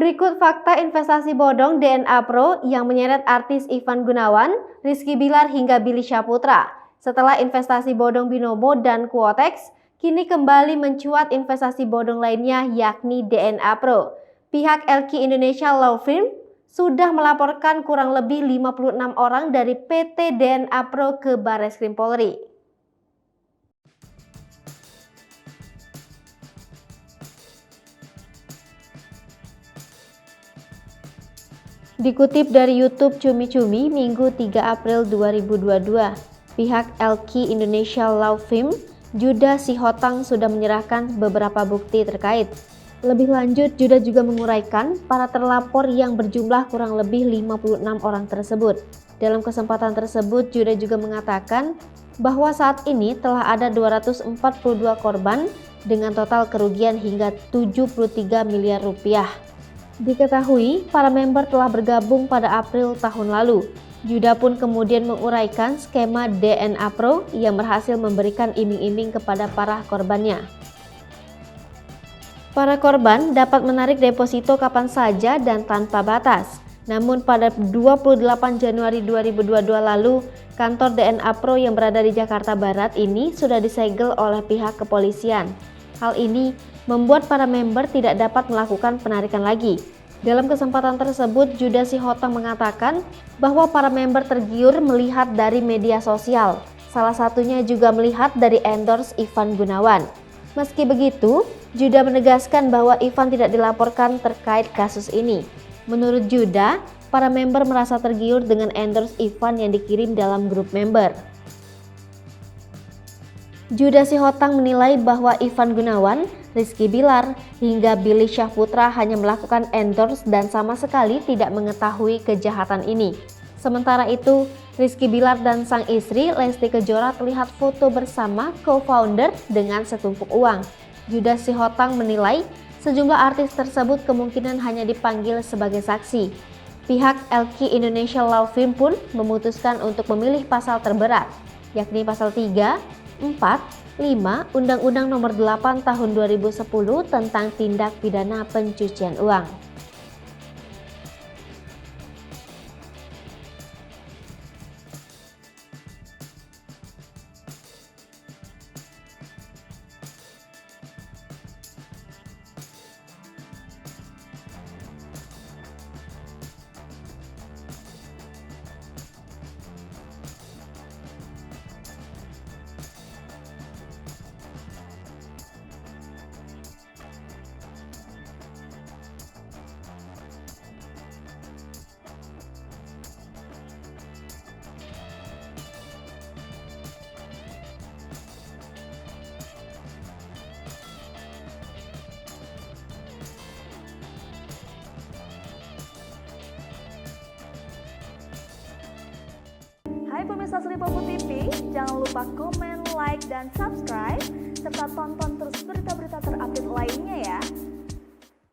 Berikut fakta investasi bodong DNA Pro yang menyeret artis Ivan Gunawan, Rizky Bilar hingga Billy Syahputra. Setelah investasi bodong Binomo dan Quotex, kini kembali mencuat investasi bodong lainnya yakni DNA Pro. Pihak LQ Indonesia Law Firm sudah melaporkan kurang lebih 56 orang dari PT DNA Pro ke Barreskrim Polri. Dikutip dari YouTube Cumi Cumi Minggu 3 April 2022, pihak LQ Indonesia Law Firm Judah Sihotang sudah menyerahkan beberapa bukti terkait. Lebih lanjut, Judah juga menguraikan para terlapor yang berjumlah kurang lebih 56 orang tersebut. Dalam kesempatan tersebut, Judah juga mengatakan bahwa saat ini telah ada 242 korban dengan total kerugian hingga 73 miliar rupiah. Diketahui, para member telah bergabung pada April tahun lalu. Judah pun kemudian menguraikan skema DNA Pro yang berhasil memberikan iming-iming kepada para korbannya. Para korban dapat menarik deposito kapan saja dan tanpa batas. Namun pada 28 Januari 2022 lalu, kantor DNA Pro yang berada di Jakarta Barat ini sudah disegel oleh pihak kepolisian. Hal ini membuat para member tidak dapat melakukan penarikan lagi. Dalam kesempatan tersebut, Judah Sihotang mengatakan bahwa para member tergiur melihat dari media sosial. Salah satunya juga melihat dari endorse Ivan Gunawan. Meski begitu, Judah menegaskan bahwa Ivan tidak dilaporkan terkait kasus ini. Menurut Judah, para member merasa tergiur dengan endorse Ivan yang dikirim dalam grup member. Judah Sihotang menilai bahwa Ivan Gunawan, Rizky Bilar, hingga Billy Syahputra hanya melakukan endorse dan sama sekali tidak mengetahui kejahatan ini. Sementara itu, Rizky Bilar dan sang istri Lesti Kejora terlihat foto bersama co-founder dengan setumpuk uang. Judah Sihotang menilai sejumlah artis tersebut kemungkinan hanya dipanggil sebagai saksi. Pihak LQ Indonesia Law Firm pun memutuskan untuk memilih pasal terberat, yakni pasal 3, 4, 5 Undang-Undang Nomor 8 Tahun 2010 tentang tindak pidana pencucian uang. Hai pemirsa Sri Popo TV, jangan lupa komen, like, dan subscribe, serta tonton terus berita-berita terupdate lainnya ya.